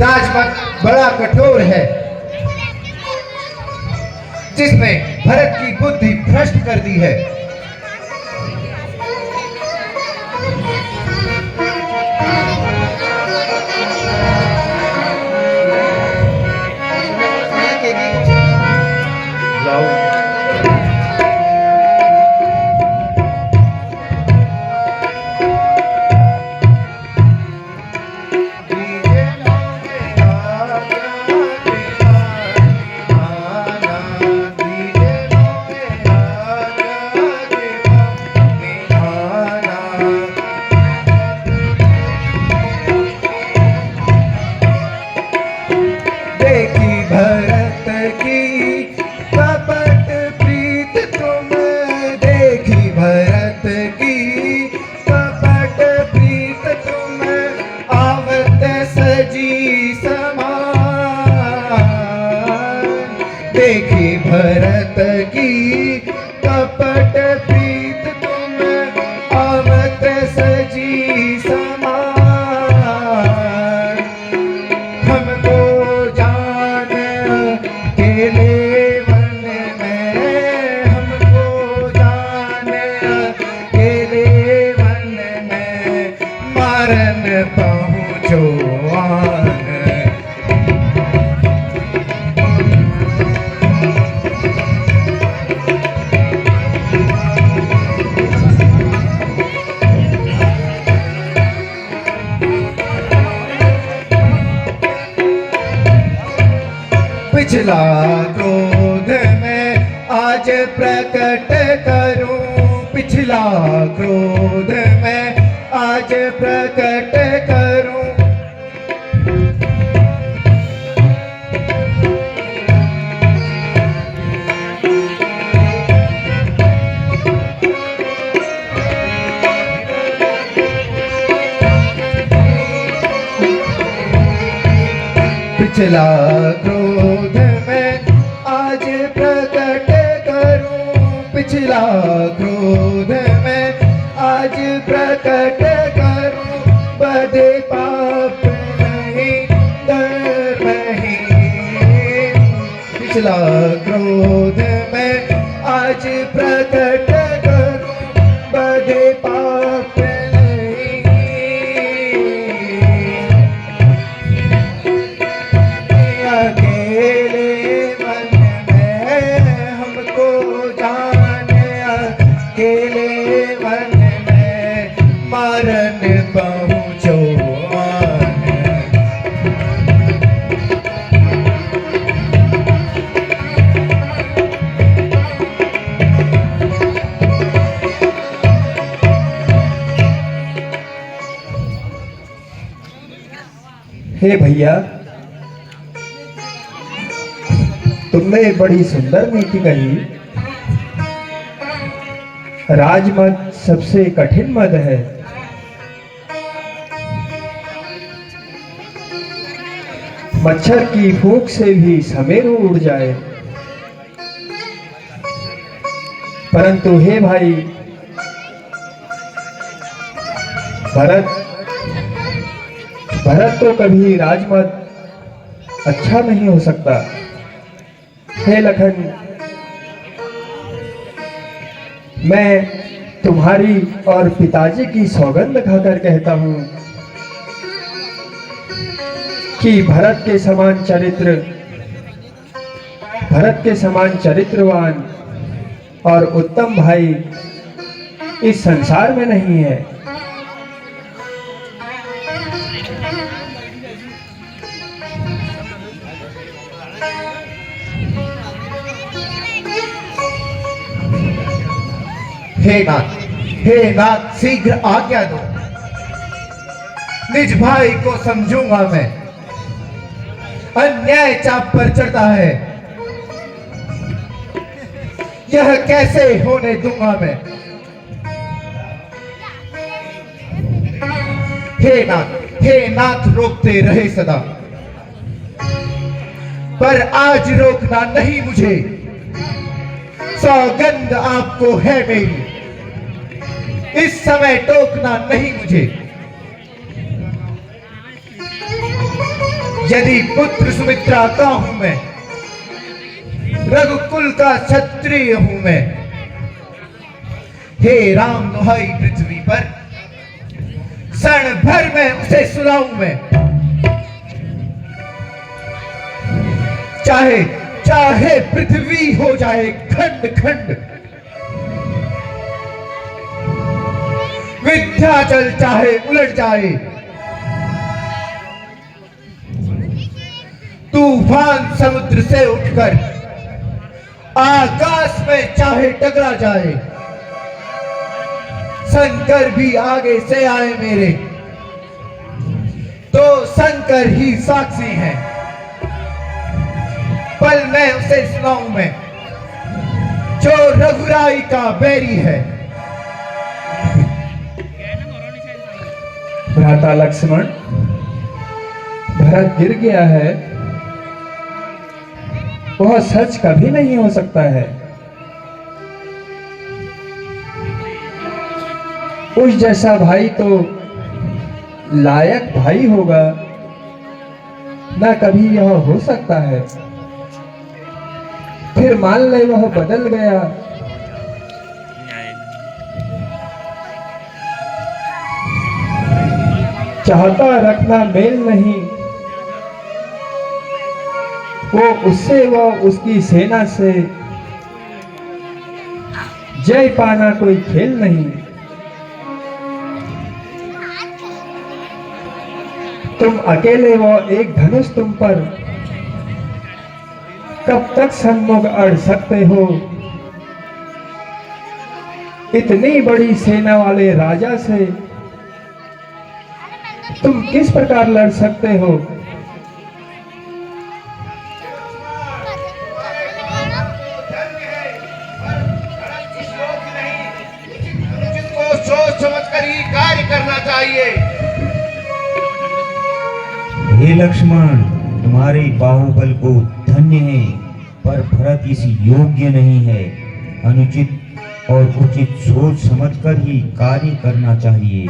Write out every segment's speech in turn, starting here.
राजमत बड़ा कठोर है, जिसने भरत की बुद्धि भ्रष्ट कर दी है। देखी भरत की कपट प्रीत तुम आवत सजी समान। हमको जान अकेले वन में, हमको जान अकेले वन में, मारन पहुँचो आन। पिछला क्रोध में आज प्रकट करूं, पिछला क्रोध में आज प्रकट करूं। पिछला क्रोध में आज प्रकट करूं, पिछला क्रोध में आज प्रकट करूं। बधे पाप नहीं डर नहीं, पिछला क्रोध में आज प्रकट करूं। बधे पाप पहुँचो आन। हे भैया, तुमने बड़ी सुंदर नीति कही। राजमत सबसे कठिन मद है। मच्छर की फूंक से भी समेरू उड़ जाए, परंतु हे भाई भरत तो कभी राजमत अच्छा नहीं हो सकता। हे लखन, मैं तुम्हारी और पिताजी की सौगंध खाकर कहता हूं कि भरत के समान चरित्रवान और उत्तम भाई इस संसार में नहीं है। हे नाथ शीघ्र आज्ञा दो, निज भाई को समझूंगा मैं। अन्याय चाप पर चढ़ता है, यह कैसे होने दूंगा मैं। हे नाथ रोकते रहे सदा, पर आज रोकना नहीं मुझे। सौगंध आपको है मेरी, इस समय टोकना नहीं मुझे। यदि पुत्र सुमित्रा का हूं मैं, रघुकुल का क्षत्रिय हूं मैं। हे राम दुहाई पृथ्वी पर क्षण भर में उसे सुनाऊं मैं। चाहे चाहे पृथ्वी हो जाए खंड खंड, विंध्याचल चाहे उलट जाए, तूफान समुद्र से उठकर आकाश में चाहे टकरा जाए, शंकर भी आगे से आए मेरे तो शंकर ही साक्षी हैं। पल में उसे सुनाऊं मैं जो रघुराई का बैरी है। भ्राता लक्ष्मण, भरत गिर गया है, वह सच कभी नहीं हो सकता है। उस जैसा भाई तो लायक भाई होगा, ना कभी यह हो सकता है। फिर मान ले वह बदल गया, चाहता रखना मेल नहीं, वो उससे व उसकी सेना से जय पाना कोई खेल नहीं। तुम अकेले व एक धनुष तुम पर कब तक सन्मुख अड़ सकते हो? इतनी बड़ी सेना वाले राजा से तुम किस प्रकार लड़ सकते हो? जिसको सोच समझ कर ही कार्य करना चाहिए। हे लक्ष्मण, तुम्हारे बाहुबल को धन्य है, पर भरत इस योग्य नहीं है। अनुचित और उचित सोच समझकर ही कार्य करना चाहिए।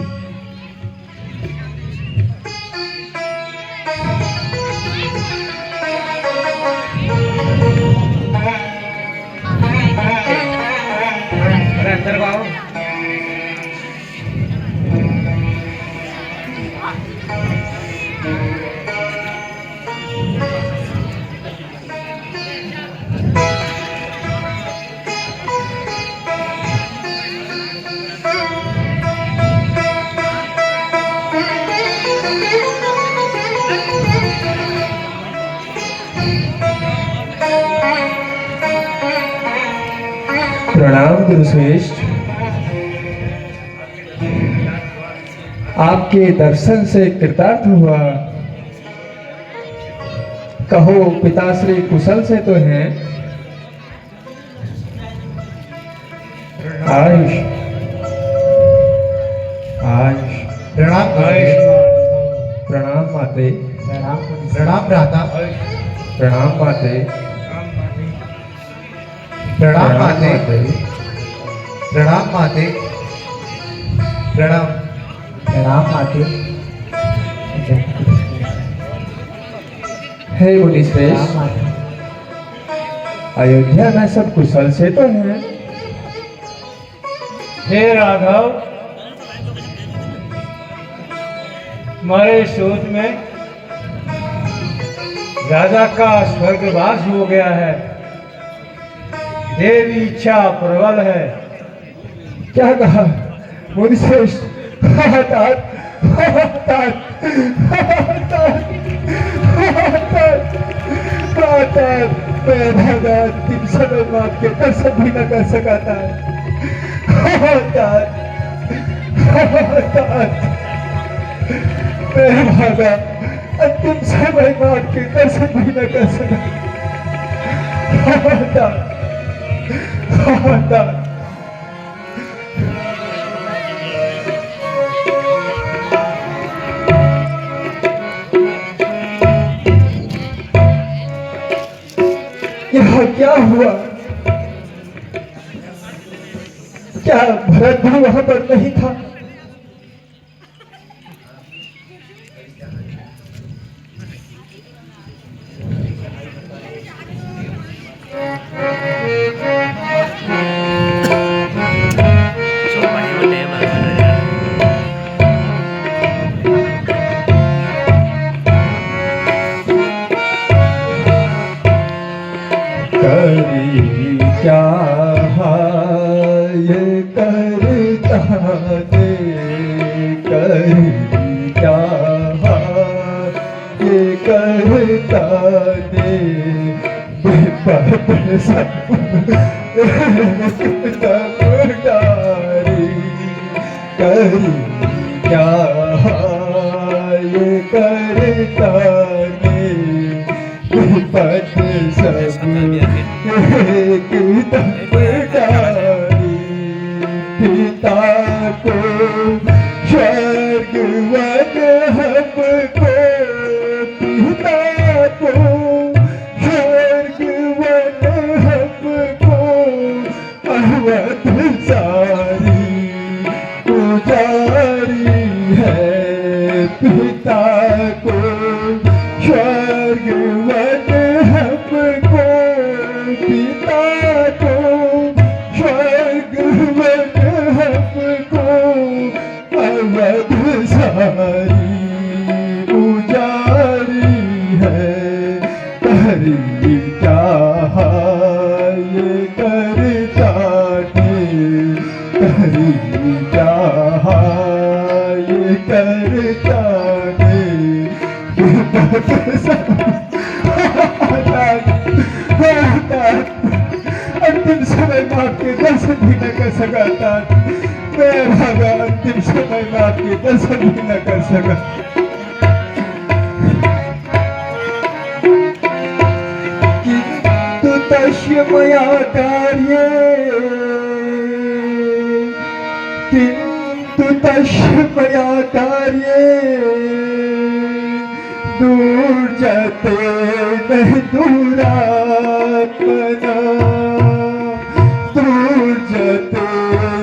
प्रणाम गुरुश्रेष्ठ, आपके दर्शन से कृतार्थ हुआ। कहो पिताश्री कुशल से तो हैं? आयुष आयुष प्रणाम प्रणाम माते। प्रणाम भ्राता। प्रणाम माते। प्रणाम माते। प्रणाम माते। प्रणाम प्रणाम माते। हे मुनिश्रेष्ठ, अयोध्या में सब कुशल से तो हैं? हे राघव, हमारे सोच में राजा का स्वर्गवास हो गया है। देवी इच्छा प्रबल है। क्या कहा मुनिश्रेष्ठ? हाहाकार, हाहाकार, हाहाकार, हाहाकार, हाहाकार। मैं भगवान 3 समय में आपके दर्शन भी न कर सका था। हाहाकार, हाहाकार। मैं भागा, अंतिम समय में आपके दर्शन भी न कर सका। हाहाकार, हाहाकार। यहाँ क्या हुआ? क्या भरत भी वहां पर नहीं था? करी क्या ये करता ने बेपत सब डारी करी क्या ये करता ने बेपत सब डारी पिता को स्वर्ग वन हमको पिता को स्वर्ग वन हमको अवध सारी पुजारी है पिता को स्वर्ग वन हमको पिता को स्वर्ग वन हमको अवध सारी पुजारी है करी क्या ये करता ने करी क्या ये करता ने अंतिम समय में आपके दर्शन भी न कर सका था मैं भागा अंतिम समय में आपके दर्शन भी न कर सका किंतु तस्य मया कार्ये किंतु तस्य मया कार्ये दूर जाते नहीं दूरात्मना दूर जाते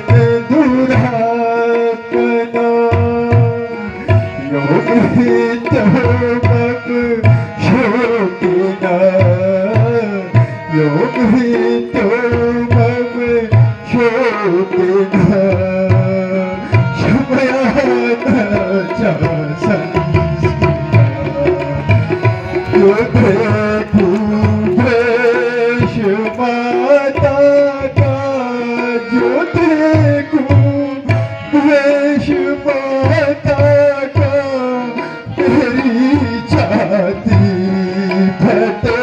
नहीं दूरात्मना योग ही तो मग शोकिना योग ही तो मग शोकिना शमयाना चासन भूपेश माता का जो देखो भूपेश माता का तेरी छाती फटे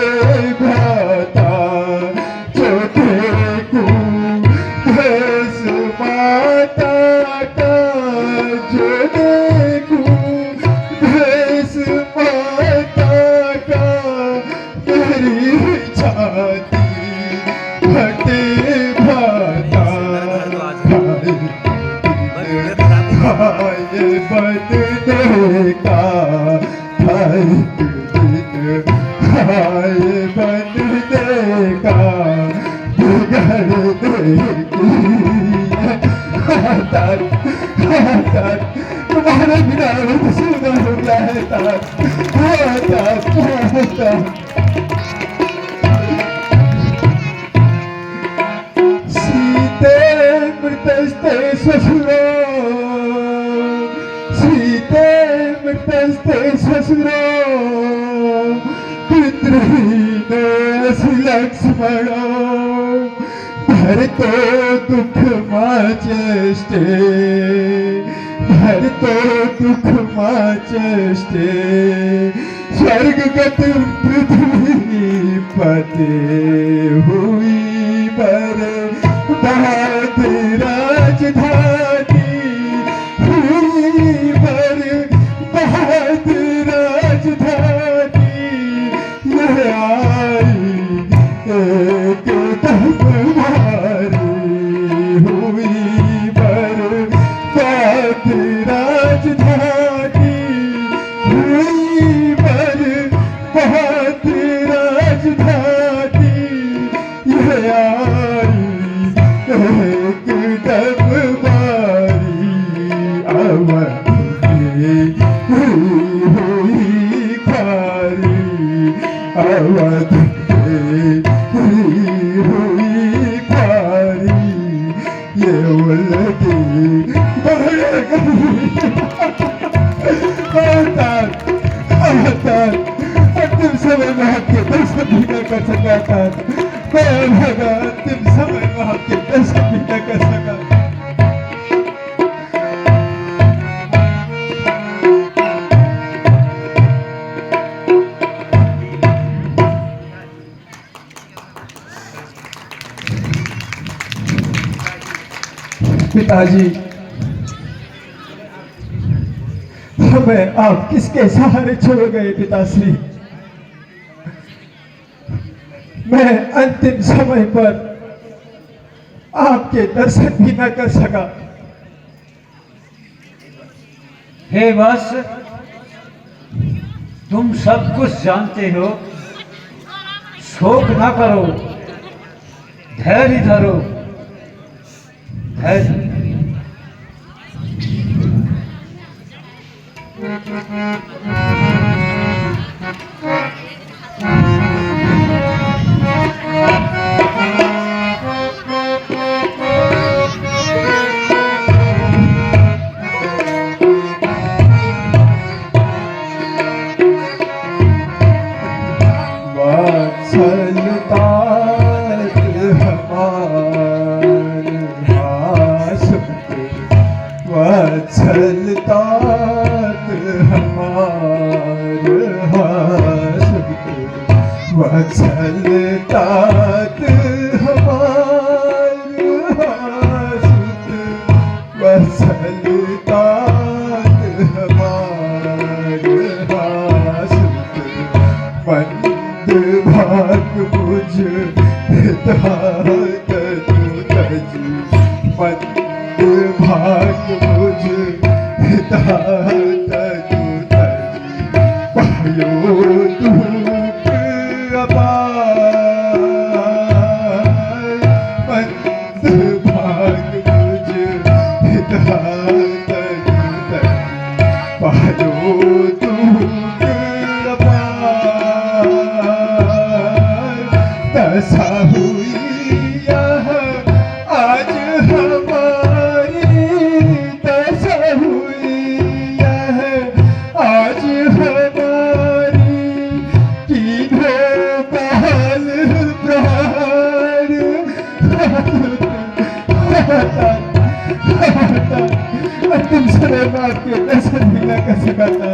भाता जो देखो भूपेश माता का जो देखो भूपेश माता तेरी छाती फटे भाता भाई बनने का भाई बनने का बिगड़ देगी तुम्हारे बिना सुना हो गया है सीते मृतस्ते ससुरो सीते मृतस्ते ससुरो पितृहीनोऽसि लक्ष्मणो भरतो दुःख चेष्टे भरतो दुःख चेष्टे स्वर्गगत पृथ्वी पते हुई बर बात राजधानी हुई बर बात राजधानी यह आई एक दम मारी हुई बर बात राजधानी हुई बर बात राजधानी यह आई एक दम मारी अवध हुई खारी अवध हुई खारी ये लगी बड़े अंतिम समय में आपके दर्शन भी न कर सका था मैं भगा अंतिम समय में आपके दर्शन भी न कर सका पिताजी, हमें आप किसके सहारे छोड़ गए पिताश्री? मैं अंतिम समय पर आपके दर्शन भी न कर सका। हे वत्स, तुम सब कुछ जानते हो, शोक ना करो, धैर्य धरो, धैर्य। वत्सलतात हमार हासुत, वत्सलतात हमार हासुत, मंद भाग मुझ हिदायत तजी, मंद भाग मुझ हिदायत तजी, पायो दुख अपार, मंद भाग मुझ हिदायत तजी, पायो दुख अपार। दशा हुई यह आज हमारी, दशा हुई यह आज हमारी, तीनों काल प्राण अंतिम समय में आपके दर्शन भी न कर सका था।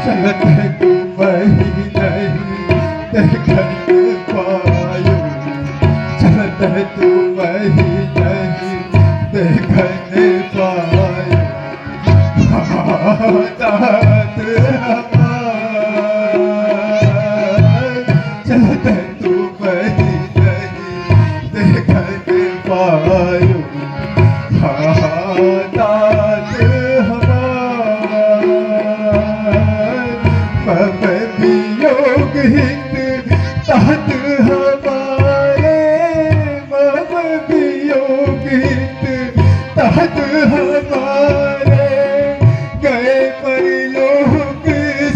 चलत है तू वही नहीं देखन पायो, चलत है तू वही नहीं देखन पायो, तात हमार, चलत है तू वही नहीं देखन पायो, तात मम वियोग हित तात हमारे, मम वियोग हित तात हमारे, गए परलोक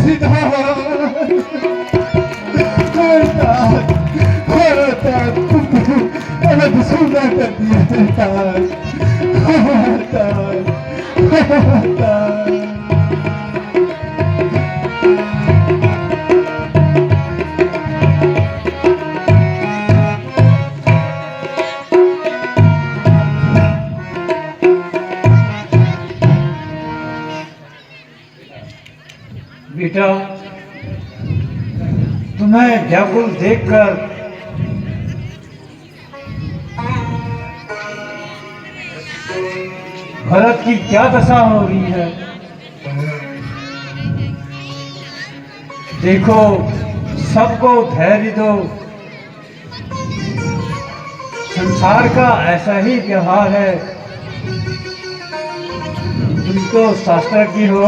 सिधार। अलग सुना कर दिया तात, बेटा, तुम्हें व्याकुल देखकर भरत की क्या दशा हो रही है। देखो, सबको धैर्य दो, संसार का ऐसा ही व्यवहार है। तुम तो शास्त्रज्ञ हो,